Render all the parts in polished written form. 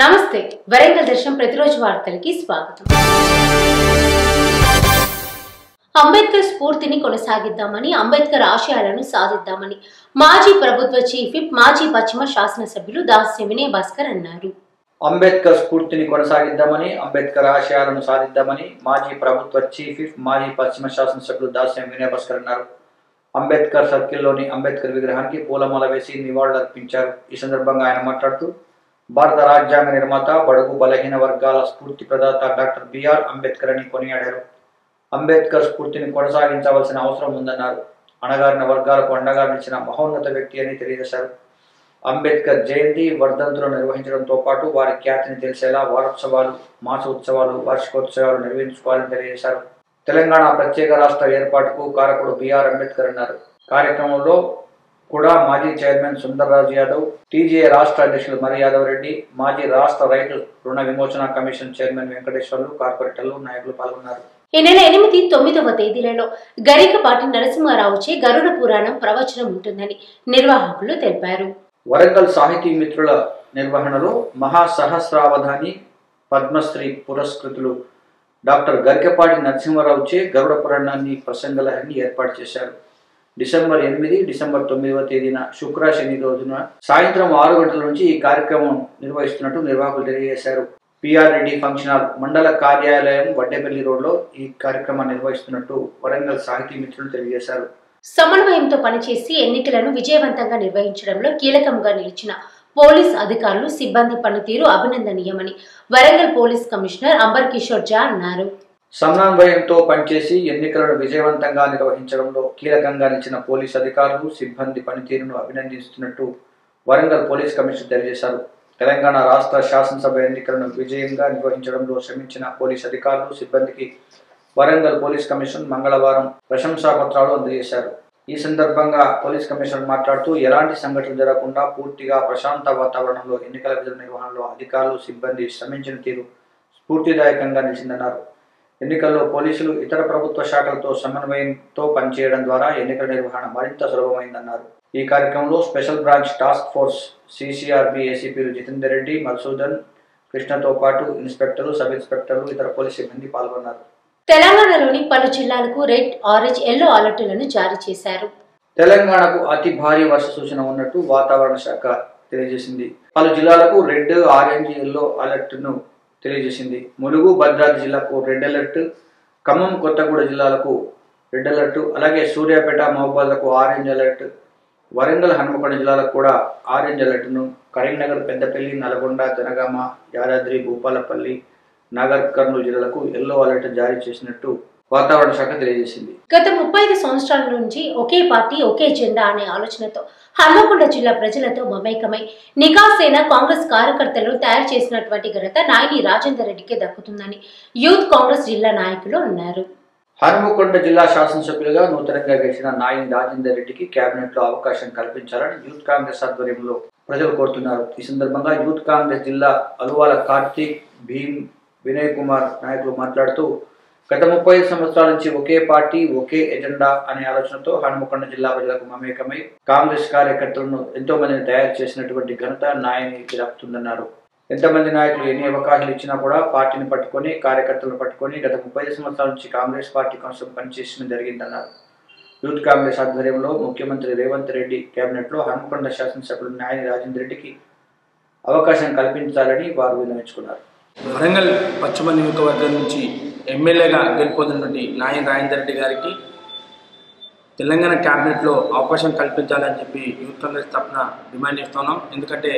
నమస్తే వరంగల్ దర్శనం ప్రతిరోజు వార్తలకి స్వాగతం. అంబేద్కర్ స్ఫూర్తిని కొనసాగిద్దామని, అంబేద్కర్ ఆశయాలను సాధిద్దామని మాజీ ప్రభుత్వ చీఫ్ విప్, మాజీ పశ్చిమ శాసనసభ్యులు దాస్యం వినయ్ భాస్కర్ అన్నారు. అంబేద్కర్ స్ఫూర్తిని కొనసాగిద్దామని, అంబేద్కర్ ఆశయాలను సాధిద్దామని మాజీ ప్రభుత్వ చీఫ్ విప్, మాజీ పశ్చిమ శాసనసభ్యులు దాస్యం వినయ్ భాస్కర్ అన్నారు. అంబేద్కర్ సర్కిల్లోని అంబేద్కర్ విగ్రహానికి పూలమాల వేసి నివాళులర్పించారు. ఈ సందర్భంగా ఆయన మాట్లాడుతూ, భారత రాజ్యాంగ నిర్మాత, బడుగు బలహీన వర్గాల స్ఫూర్తి ప్రదాత డాక్టర్ బిఆర్ అంబేద్కర్ అని కొనియాడారు. అంబేద్కర్ స్ఫూర్తిని కొనసాగించవలసిన అవసరం ఉందన్నారు. అణగారిన వర్గాలకు అండగా నిలిచిన మహోన్నత వ్యక్తి అని తెలియజేశారు. అంబేద్కర్ జయంతి, వర్ధంతులు నిర్వహించడంతో పాటు వారి ఖ్యాతిని తెలిసేలా వారోత్సవాలు, మాస ఉత్సవాలు, వార్షికోత్సవాలు నిర్వహించుకోవాలని తెలియజేశారు. తెలంగాణ ప్రత్యేక రాష్ట్ర ఏర్పాటుకు కారకుడు బిఆర్ అంబేద్కర్ అన్నారు. కార్యక్రమంలో కూడా మాజీ చైర్మన్ సుందర్రాజు యాదవ్, టీజీఏ రాష్ట్ర అధ్యక్షులు మరి యాదవ్ రెడ్డి, మాజీ రాష్ట్ర రైతు రుణ విమోచన కమిషన్ చైర్మన్ వెంకటేశ్వర్లు, కార్పొరేటర్లు, నాయకులు పాల్గొన్నారు. ఈ నెల 8, 9వ తేదీలలో గరికపాటి నరసింహారావుచే గరుడ పురాణం ప్రవచనం ఉంటుందని నిర్వాహకులు తెలిపారు. వరంగల్ సాహితీ మిత్రుల నిర్వహణలో మహాసహస్రావధాని, పద్మశ్రీ పురస్కృతులు డాక్టర్ గరికపాటి నరసింహారావుచే గరుడ పురాణాన్ని ప్రసంగలహరిని ఏర్పాటు చేశారు. డిసెంబర్ 8, డిసెంబర్ 9వ తేదీన శుక్ర శని రోజున సాయంత్రం 6 గంటల నుంచి ఈ కార్యక్రమం నిర్వహిస్తున్నట్టు నిర్వాహకులు తెలియజేశారు. పిఆర్ రెడ్డి ఫంక్షన్ హాల్, మండల కార్యాలయం, వడ్డేపల్లి రోడ్లో ఈ కార్యక్రమాన్ని నిర్వహిస్తున్నట్టు వరంగల్ సాహితీ మిత్రులు తెలియజేశారు. సమన్వయంతో పనిచేసి ఎన్నికలను విజయవంతంగా నిర్వహించడంలో కీలకంగా నిలిచిన పోలీస్ అధికారులు, సిబ్బంది పనితీరు అభినందనీయమని వరంగల్ పోలీస్ కమిషనర్ అంబర్ కిషోర్ జా అన్నారు. సమన్వయంతో పనిచేసి ఎన్నికలను విజయవంతంగా నిర్వహించడంలో కీలకంగా నిలిచిన పోలీస్ అధికారులు, సిబ్బంది పనితీరును అభినందిస్తున్నట్టు వరంగల్ పోలీస్ కమిషనర్ తెలియజేశారు. తెలంగాణ రాష్ట్ర శాసనసభ ఎన్నికలను విజయంగా నిర్వహించడంలో శ్రమించిన పోలీస్ అధికారులు, సిబ్బందికి వరంగల్ పోలీస్ కమిషనర్ మంగళవారం ప్రశంసా పత్రాలు అందజేశారు. ఈ సందర్భంగా పోలీస్ కమిషనర్ మాట్లాడుతూ, ఎలాంటి సంఘటనలు జరగకుండా పూర్తిగా ప్రశాంత వాతావరణంలో ఎన్నికల విధుల నిర్వహణలో అధికారులు, సిబ్బంది శ్రమించిన తీరు స్ఫూర్తిదాయకంగా నిలిచిందన్నారు. ఎన్నికల్లో పోలీసులు ఇతర ప్రభుత్వ శాఖలతో సమన్వయంతో పనిచేయడం ద్వారా ఎన్నికల నిర్వహణ మరింత సులభమైందన్నారు. ఈ కార్యక్రమంలో special branch task force CCRB ఏసీపీలు జితేందర్ రెడ్డి, మధుసూదన్, కృష్ణతో పాటు ఇన్స్పెక్టర్లు, సబ్ ఇన్స్పెక్టర్లు, ఇతర పోలీస్ సిబ్బంది పాల్గొన్నారు. తెలంగాణలోని పలు జిల్లాలకు రెడ్, ఆరెంజ్, ఎల్లో అలర్టులను జారీ చేశారు. తెలంగాణకు అతి భారీ వర్ష సూచన ఉన్నట్టు వాతావరణ శాఖ తెలియజేసింది. పలు జిల్లాలకు రెడ్, ఆరెంజ్, ఎల్లో అలర్ట్ను తెలియజేసింది. ములుగు, భద్రాద్రి జిల్లాకు రెడ్ అలర్ట్, ఖమ్మం, కొత్తగూడ జిల్లాలకు రెడ్ అలర్ట్, అలాగే సూర్యాపేట, మహబూబాబాద్లకు ఆరెంజ్ అలర్ట్, వరంగల్, హన్మకొండ జిల్లాలకు కూడా ఆరెంజ్ అలర్ట్ను, కరీంనగర్, పెద్దపల్లి, నల్గొండ, జనగామ, యాదాద్రి, భూపాలపల్లి, నాగర్ కర్నూలు జిల్లాలకు ఎల్లో అలర్ట్ జారీ చేసినట్టు వాతావరణ శాఖ తెలియజేసింది. గత 35 సంవత్సరాల నుంచి ఒకే పార్టీ ఒకే జెండా అనే ఆలోచనతో హన్మకొండ జిల్లా ప్రజలతో మమేకమై నికాసైన కాంగ్రెస్ కార్యకర్తలను తయారు చేసినటువంటి ఘనత నాయని రాజేందర్ రెడ్డికి దక్కుతుందని యూత్ కాంగ్రెస్ జిల్లా నాయకులు అన్నారు. హన్మకొండ జిల్లా శాసనసభ్యులుగా నూతనంగా గెలిచిన నాయని రాజేందర్ రెడ్డికి కేబినెట్ లో అవకాశం కల్పించాలని యూత్ కాంగ్రెస్ ఆధ్వర్యంలో ప్రజలు కోరుతున్నారు. ఈ సందర్భంగా యూత్ కాంగ్రెస్ జిల్లా అలువాల కార్తీక్, భీమ్, వినయ్ కుమార్ నాయకులు మాట్లాడుతూ, గత 35 సంవత్సరాల నుంచి ఒకే పార్టీ ఒకే ఎజెండా అనే ఆలోచనతో హన్మకొండ జిల్లా ప్రజలకు మమేకమై కాంగ్రెస్ కార్యకర్తలను ఎంతో మందిని తయారు చేసినటువంటి ఘనత నాయనికి దక్కుతుందన్నారు. ఎంతమంది నాయకులు ఎన్ని అవకాశాలు ఇచ్చినా కూడా పార్టీని పట్టుకొని, కార్యకర్తలను పట్టుకొని గత 35 సంవత్సరాల నుంచి కాంగ్రెస్ పార్టీ కోసం పనిచేసిన జరిగిందన్నారు. యూత్ కాంగ్రెస్ ఆధ్వర్యంలో ముఖ్యమంత్రి రేవంత్ రెడ్డి కేబినెట్ లో హన్మకొండ శాసనసభ్యులు నాయని రాజేందర్ రెడ్డికి అవకాశం కల్పించాలని వారు విన్నవించుకున్నారు. వరంగల్ పశ్చిమ నియోజకవర్గం నుంచి ఎమ్మెల్యేగా గెలుపొందినటువంటి నాయని రాజేందర్ రెడ్డి గారికి తెలంగాణ క్యాబినెట్లో అవకాశం కల్పించాలని చెప్పి యూత్ కాంగ్రెస్ తరఫున డిమాండ్ చేస్తున్నాం. ఎందుకంటే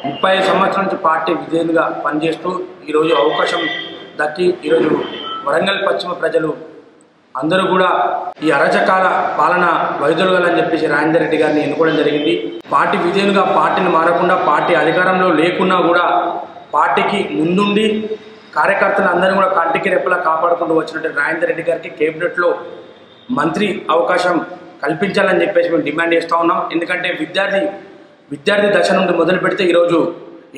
35 సంవత్సరాల నుంచి పార్టీ విజేతగా పనిచేస్తూ ఈరోజు అవకాశం దక్కి ఈరోజు వరంగల్ పశ్చిమ ప్రజలు అందరూ కూడా ఈ అరాచకాల పాలన వైదొలగాలని చెప్పేసి రాజేందర్ రెడ్డి గారిని ఎన్నుకోవడం జరిగింది. పార్టీ విజేతగా పార్టీని మారకుండా, పార్టీ అధికారంలో లేకున్నా కూడా పార్టీకి ముందుండి కార్యకర్తలు అందరూ కూడా కంటికి రెప్పలా కాపాడుకుంటూ వచ్చినట్టు రాజేందర్ రెడ్డి గారికి కేబినెట్లో మంత్రి అవకాశం కల్పించాలని చెప్పేసి మేము డిమాండ్ చేస్తూ ఉన్నాం. ఎందుకంటే విద్యార్థి దశ నుండి మొదలు పెడితే ఈరోజు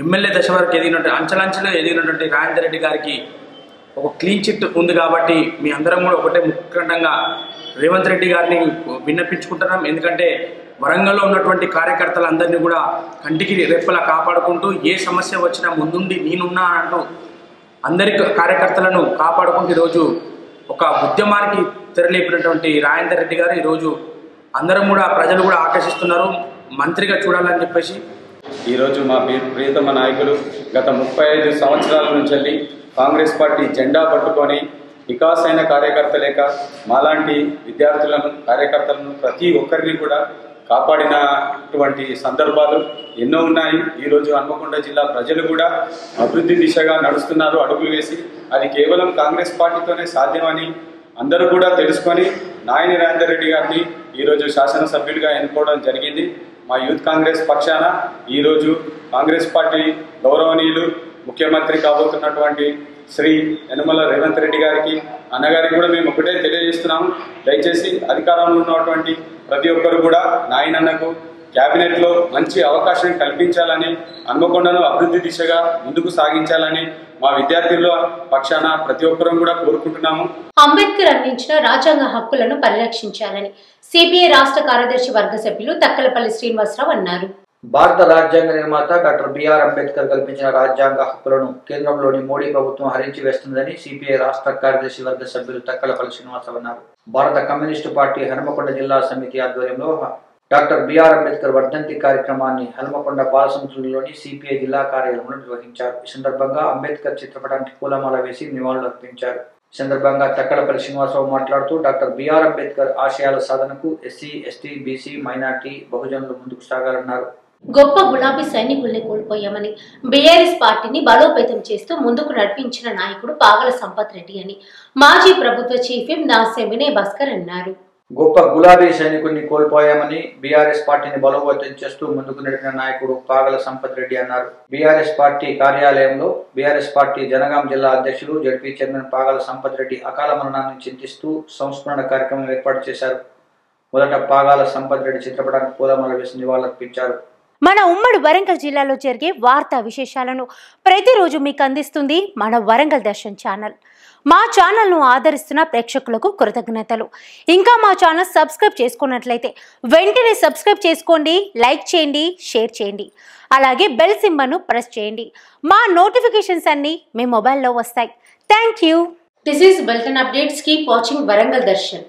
ఎమ్మెల్యే దశ వరకు ఎదిగినట్టు అంచెలంచెలు ఎదిగినటువంటి రాజేందర్ రెడ్డి గారికి ఒక క్లీన్ చిట్ ఉంది. కాబట్టి మీ అందరం కూడా ఒకటే ముఖ్యంగా రేవంత్ రెడ్డి గారిని విన్నపించుకుంటున్నాం. ఎందుకంటే వరంగల్లో ఉన్నటువంటి కార్యకర్తలందరినీ కూడా కంటికి రెప్పలా కాపాడుకుంటూ ఏ సమస్య వచ్చినా ముందుండి నేనున్నా అంటూ అందరి కార్యకర్తలను కాపాడుకుంటూ ఈరోజు ఒక ఉద్యమానికి తెరలేపినటువంటి రాజేందర్ రెడ్డి గారు ఈరోజు అందరం కూడా ప్రజలు కూడా ఆకర్షిస్తున్నారు, మంత్రిగా చూడాలని చెప్పేసి. ఈరోజు మా ప్రియతమ నాయకులు గత 35 సంవత్సరాల నుంచి కాంగ్రెస్ పార్టీ జెండా పట్టుకొని వికాసైన కార్యకర్త లేక మాలాంటి విద్యార్థులను కార్యకర్తలను ప్రతి ఒక్కరిని కూడా కాపాడినటువంటి సందర్భాలు ఎన్నో ఉన్నాయి. ఈరోజు హన్మకొండ జిల్లా ప్రజలు కూడా అభివృద్ధి దిశగా నడుస్తున్నారు అడుగులు వేసి. అది కేవలం కాంగ్రెస్ పార్టీతోనే సాధ్యమని అందరూ కూడా తెలుసుకొని నాయని రాజేందర్ రెడ్డి గారిని ఈరోజు శాసనసభ్యులుగా ఎన్నుకోవడం జరిగింది. మా యూత్ కాంగ్రెస్ పక్షాన ఈరోజు కాంగ్రెస్ పార్టీ గౌరవనీయులు ముఖ్యమంత్రి కాబోతున్నటువంటి శ్రీ యనమల రేవంత్ రెడ్డి గారికి అన్నగారికి కూడా మేము ఒకటే తెలియజేస్తున్నాము, దయచేసి అధికారంలో ఉన్నటువంటి ప్రతి ఒక్కరు కూడా నాయనన్నకు క్యాబినెట్లో మంచి అవకాశం కల్పించాలని, హన్మకొండను అభివృద్ధి దిశగా ముందుకు సాగించాలని మా విద్యార్థుల పక్షాన ప్రతి ఒక్కరూ కూడా కోరుకుంటున్నాము. అంబేద్కర్ అందించిన రాజ్యాంగ హక్కులను పరిరక్షించాలని సిపిఐ రాష్ట్ర కార్యదర్శి వర్గ సభ్యులు తక్కలపల్లి శ్రీనివాసరావు అన్నారు. భారత రాజ్యాంగ నిర్మాత డాక్టర్ బిఆర్ అంబేద్కర్ కల్పించిన రాజ్యాంగ హక్కులను కేంద్రంలోని మోడీ ప్రభుత్వం హరించి వేస్తుందని సిపిఐ రాష్ట్ర కార్యదర్శి వర్గ సభ్యులు తక్కలపల్లి శ్రీనివాసరావు అన్నారు. భారత కమ్యూనిస్టు పార్టీ హన్మకొండ జిల్లా సమితి ఆధ్వర్యంలో డాక్టర్ బిఆర్ అంబేద్కర్ వర్ధంతి కార్యక్రమాన్ని హన్మకొండ బాలసముద్రంలోని సిపిఐ జిల్లా కార్యాలయంలో నిర్వహించారు. ఈ సందర్భంగా అంబేద్కర్ చిత్రపటానికి పూలమాల వేసి నివాళులు అర్పించారు. ఈ సందర్భంగా తక్కలపల్లి శ్రీనివాసరావు మాట్లాడుతూ డాక్టర్ బిఆర్ అంబేద్కర్ ఆశయాల సాధనకు ఎస్సీ, ఎస్టీ, బీసీ, మైనార్టీ, బహుజనులు ముందుకు సాగాలన్నారు. గొప్ప గులాబీ సైనికుల్ని కోల్పోయామని, బీఆర్ఎస్ పార్టీని బలోపేతం చేస్తూ ముందుకు నడిపించిన నాయకుడు పాగల సంపత్ రెడ్డి అని మాజీ ప్రభుత్వ చీఫ్ విప్ దాస్యం వినయ్ భాస్కర్ అన్నారు. గొప్ప గులాబీ సైనికుల్ని కోల్పోయామని, బీఆర్ఎస్ పార్టీని బలోపేతం చేస్తూ ముందుకు నడిపిన నాయకుడు పాగల సంపత్ రెడ్డి అన్నారు. బీఆర్ఎస్ పార్టీ కార్యాలయంలో బీఆర్ఎస్ పార్టీ జనగాం జిల్లా అధ్యక్షులు జడ్పీ చైర్మన్ పాగల సంపత్ రెడ్డి అకాల మరణాన్ని చింతిస్తూ సంస్మరణ కార్యక్రమం ఏర్పాటు చేశారు. మొదట పాగాల సంపత్ రెడ్డి చిత్రపటానికి పూలమాల వేసి నివాళులర్పించారు. మన ఉమ్మడి వరంగల్ జిల్లాలో జరిగే వార్తా విశేషాలను ప్రతిరోజు మీకు అందిస్తుంది మన వరంగల్ దర్శన్ ఛానల్. మా ఛానల్ను ఆదరిస్తున్న ప్రేక్షకులకు కృతజ్ఞతలు. ఇంకా మా ఛానల్ సబ్స్క్రైబ్ చేసుకున్నట్లయితే వెంటనే సబ్స్క్రైబ్ చేసుకోండి, లైక్ చేయండి, షేర్ చేయండి. అలాగే బెల్ సింబల్ను ప్రెస్ చేయండి. మా నోటిఫికేషన్స్ అన్నీ మీ మొబైల్లో వస్తాయి. Thank you. This is Bulletin Updates. Keep watching Warangal Darshan.